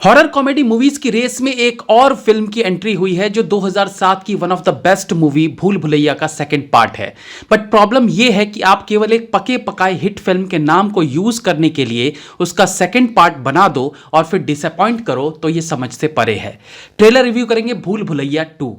Horror comedy movies की race में एक और फिल्म की एंट्री हुई है जो 2007 की one of the best movie भूल भुलैया का सेकंड पार्ट है। बट प्रॉब्लम यह है कि आप केवल एक पके पकाए हिट फिल्म के नाम को यूज करने के लिए उसका सेकंड पार्ट बना दो और फिर डिसअपॉइंट करो तो यह समझ से परे है। ट्रेलर रिव्यू करेंगे भूल भुलैया 2।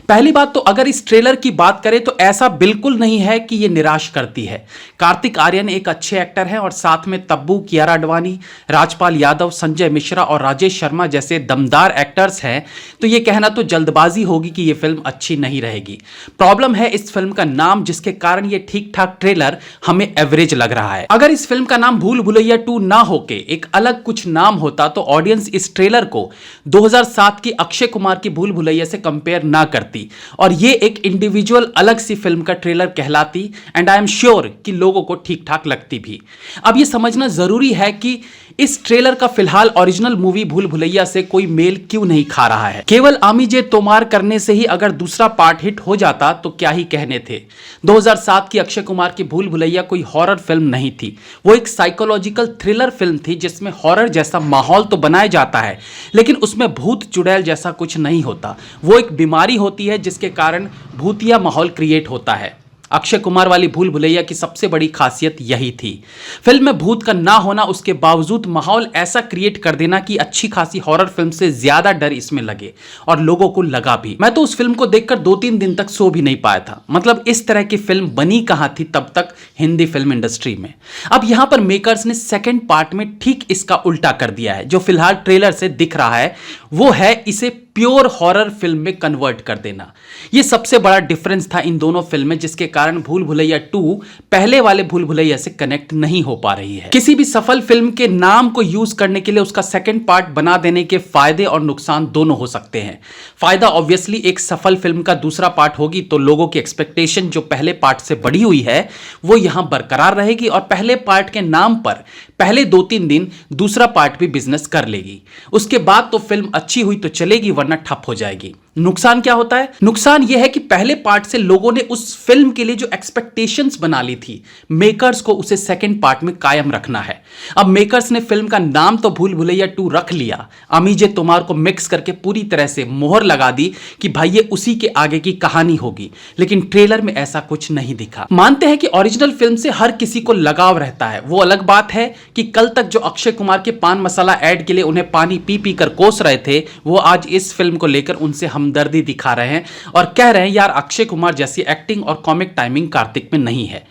पहली बात तो अगर इस ट्रेलर की बात करें तो ऐसा बिल्कुल नहीं है कि यह निराश करती है। कार्तिक आर्यन एक अच्छे एक्टर हैं और साथ में तब्बू, कियारा आडवाणी, राजपाल यादव, संजय मिश्रा और राजेश शर्मा जैसे दमदार एक्टर्स हैं। तो यह कहना तो जल्दबाजी होगी कि यह फिल्म अच्छी नहीं रहेगी। प्रॉब्लम है इस फिल्म का नाम, जिसके कारण यह ठीक ठाक ट्रेलर हमें एवरेज लग रहा है। अगर इस फिल्म का नाम भूल भुलैया 2 ना होके एक अलग कुछ नाम होता तो ऑडियंस इस ट्रेलर को 2007 की अक्षय कुमार की भूल भुलैया से कंपेयर ना करती और ये एक इंडिविजुअल अलग सी फिल्म का ट्रेलर कहलाती एंड आई एम श्योर कि लोगों को ठीक ठाक लगती भी। अब ये समझना जरूरी है कि इस ट्रेलर का फिलहाल ओरिजिनल मूवी भूल भुलैया से कोई मेल क्यों नहीं खा रहा है। केवल आमी तोमार करने से ही अगर दूसरा पार्ट हिट हो जाता तो क्या ही कहने थे। 2007 की अक्षय कुमार की भूल भुलैया कोई हॉरर फिल्म नहीं थी, वो एक साइकोलॉजिकल थ्रिलर फिल्म थी जिसमें हॉरर जैसा माहौल तो बनाया जाता है लेकिन उसमें भूत चुड़ैल जैसा कुछ नहीं होता। वो एक बीमारी होती है जिसके कारण भूतिया माहौल क्रिएट होता है। अक्षय कुमार वाली भूल भुलैया की सबसे बड़ी खासियत यही थी। फिल्म में भूत का ना होना, उसके बावजूद माहौल ऐसा क्रिएट कर देना कि अच्छी खासी हॉरर फिल्म से ज्यादा डर इसमें लगे और लोगों को लगा भी। मैं तो उस फिल्म को देखकर 2-3 दिन तक सो भी नहीं पाया था। मतलब इस तरह की फिल्म बनी कहां थी तब तक हिंदी फिल्म इंडस्ट्री में। अब यहां पर मेकर्स ने सेकेंड पार्ट में ठीक इसका उल्टा कर दिया है। जो फिलहाल ट्रेलर से दिख रहा है वो है इसे प्योर हॉरर फिल्म में कन्वर्ट कर देना। यह सबसे बड़ा डिफरेंस था इन दोनों फिल्में, जिसके कारण भूल भुलैया 2 पहले वाले भूल भुलैया से कनेक्ट नहीं हो पा रही है। किसी भी सफल फिल्म के नाम को यूज करने के लिए उसका सेकंड पार्ट बना देने के फायदे और नुकसान दोनों हो सकते हैं। फायदा ऑब्वियसली एक सफल फिल्म का दूसरा पार्ट होगी तो लोगों की एक्सपेक्टेशन जो पहले पार्ट से बढ़ी हुई है वो यहां बरकरार रहेगी और पहले पार्ट के नाम पर पहले 2-3 दिन दूसरा पार्ट भी बिजनेस कर लेगी। उसके बाद तो फिल्म अच्छी हुई तो चलेगी वरना ठप हो जाएगी। नुकसान क्या होता है? नुकसान यह है कि पहले पार्ट से लोगों ने उस फिल्म के लिए जो एक्सपेक्टेशंस बना ली थी, मेकर्स को उसे सेकंड पार्ट में कायम रखना है। अब मेकर्स ने फिल्म का नाम तो भूल भुलैया 2 रख लिया, अमीजे तोमार को मिक्स करके पूरी तरह से मोहर लगा दी कि भाई ये उसी के आगे की कहानी होगी, लेकिन ट्रेलर में ऐसा कुछ नहीं दिखा। मानते हैं कि ओरिजिनल फिल्म से हर किसी को लगाव रहता है, वो अलग बात है कि कल तक जो अक्षय कुमार के पान मसाला ऐड के लिए उन्हें पानी पी पी कर कोस रहे थे वो आज इस फिल्म को लेकर उनसे हमदर्दी दिखा रहे हैं और कह रहे हैं यार अक्षय कुमार जैसी एक्टिंग और कॉमिक टाइमिंग कार्तिक में नहीं है।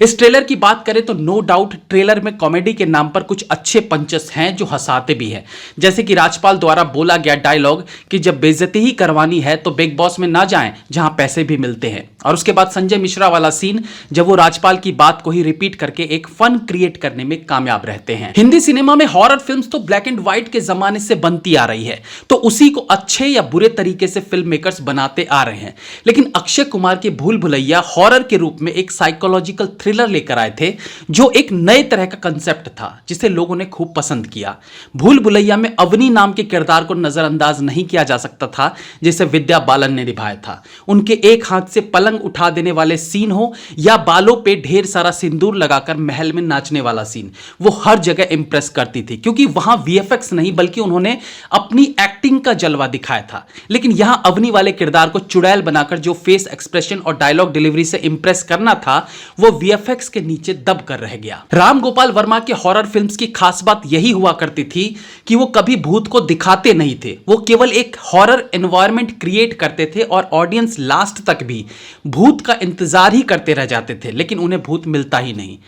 इस ट्रेलर की बात करें तो नो डाउट ट्रेलर में कॉमेडी के नाम पर कुछ अच्छे पंचेस हैं जो हंसाते भी हैं। जैसे कि राजपाल द्वारा बोला गया डायलॉग कि जब बेइज्जती ही करवानी है तो बिग बॉस में ना जाएं जहां पैसे भी मिलते हैं, और उसके बाद संजय मिश्रा वाला सीन जब वो राजपाल की बात को ही रिपीट करके एक फन क्रिएट करने में कामयाब रहते हैं। हिंदी सिनेमा में हॉरर फिल्म्स तो ब्लैक एंड व्हाइट के जमाने से बनती आ रही है तो उसी को अच्छे या बुरे तरीके से फिल्म मेकर्स बनाते आ रहे हैं, लेकिन अक्षय कुमार की भूल भुलैया हॉरर के रूप में एक साइकोलॉजिकल थ्रिलर लेकर आए थे जो एक नए तरह का कंसेप्ट था जिसे लोगों ने खूब पसंद किया। भूल भुलैया में अवनी नाम के किरदार को नजरअंदाज नहीं किया जा सकता था जिसे विद्या बालन ने निभाया था। उनके एक हाथ से पलंग उठा देने वाले सीन हो या बालों पे ढेर सारा सिंदूर लगाकर महल में नाचने वाला सीन, वो हर जगह इंप्रेस करती थी क्योंकि वहां वीएफएक्स नहीं बल्कि उन्होंने अपनी एक्टिंग का जलवा दिखाया था। लेकिन यहां अवनी वाले किरदार को चुड़ैल बनाकर जो फेस एक्सप्रेशन और डायलॉग डिलीवरी से इंप्रेस करना था वो वीएफएक्स के नीचे दब कर रह गया। राम गोपाल वर्मा के हॉरर फिल्म्स की खास बात यही हुआ करती थी कि वो कभी भूत को दिखाते नहीं थे, वो केवल एक हॉरर एनवायरनमेंट क्रिएट करते थे और ऑडियंस लास्ट तक भी भूत का इंतजार ही करते रह जाते थे लेकिन उन्हें भूत मिलता ही नहीं।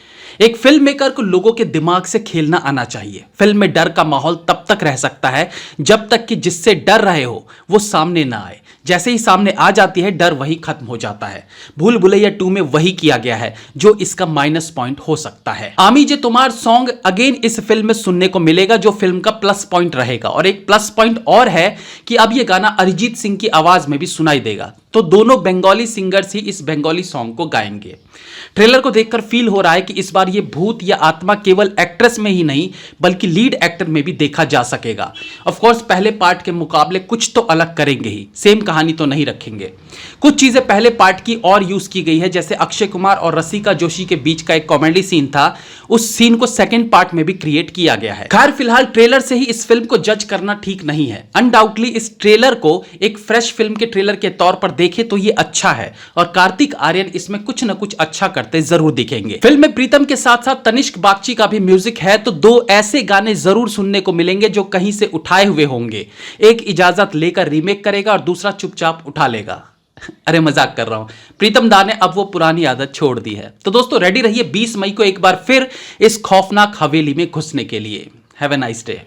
एक फिल्म मेकर को लोगों के दिमाग से खेलना आना चाहिए। फिल्म में डर का माहौल तब तक रह सकता है जब तक कि जिससे डर रहे हो वो सामने ना आए। जैसे ही सामने आ जाती है डर वही खत्म हो जाता है। भूल भुलैया 2 में वही किया गया है जो इसका माइनस पॉइंट हो सकता है। आमीजे तोमार सॉन्ग अगेन इस फिल्म में सुनने को मिलेगा जो फिल्म का प्लस पॉइंट रहेगा, और एक प्लस पॉइंट और है कि अब यह गाना अरिजीत सिंह की आवाज में भी सुनाई देगा, तो दोनों बंगाली सिंगर्स ही इस बंगाली सॉन्ग को गाएंगे। ट्रेलर को देखकर फील हो रहा है कि इस बार ये भूत या आत्मा केवल एक्ट्रेस में ही नहीं बल्कि लीड एक्टर में भी देखा जा सकेगा। ऑफ कोर्स पहले पार्ट के मुकाबले कुछ तो अलग करेंगे ही, सेम कहानी तो नहीं रखेंगे। कुछ चीजें पहले पार्ट की और यूज की गई है, जैसे अक्षय कुमार और रसिका जोशी के बीच का एक कॉमेडी सीन था, उस सीन को सेकंड पार्ट में भी क्रिएट किया गया है। खैर फिलहाल ट्रेलर से ही इस फिल्म को जज करना ठीक नहीं है। अनडाउटली इस ट्रेलर को एक फ्रेश फिल्म के ट्रेलर के तौर पर देखे तो ये अच्छा है और कार्तिक आर्यन इसमें कुछ ना कुछ अच्छा करते जरूर दिखेंगे। फिल्म में प्रीतम के साथ साथ तनिष्क बागची का भी म्यूजिक है, तो दो ऐसे गाने जरूर सुनने को मिलेंगे जो कहीं से उठाए हुए होंगे। एक इजाजत लेकर रीमेक करेगा और दूसरा चुपचाप उठा लेगा। अरे मजाक कर रहा हूं, प्रीतम दा ने अब वो पुरानी आदत छोड़ दी है। तो दोस्तों रेडी रहिए 20 मई को एक बार फिर इस खौफनाक हवेली में घुसने के लिए। Have a nice day.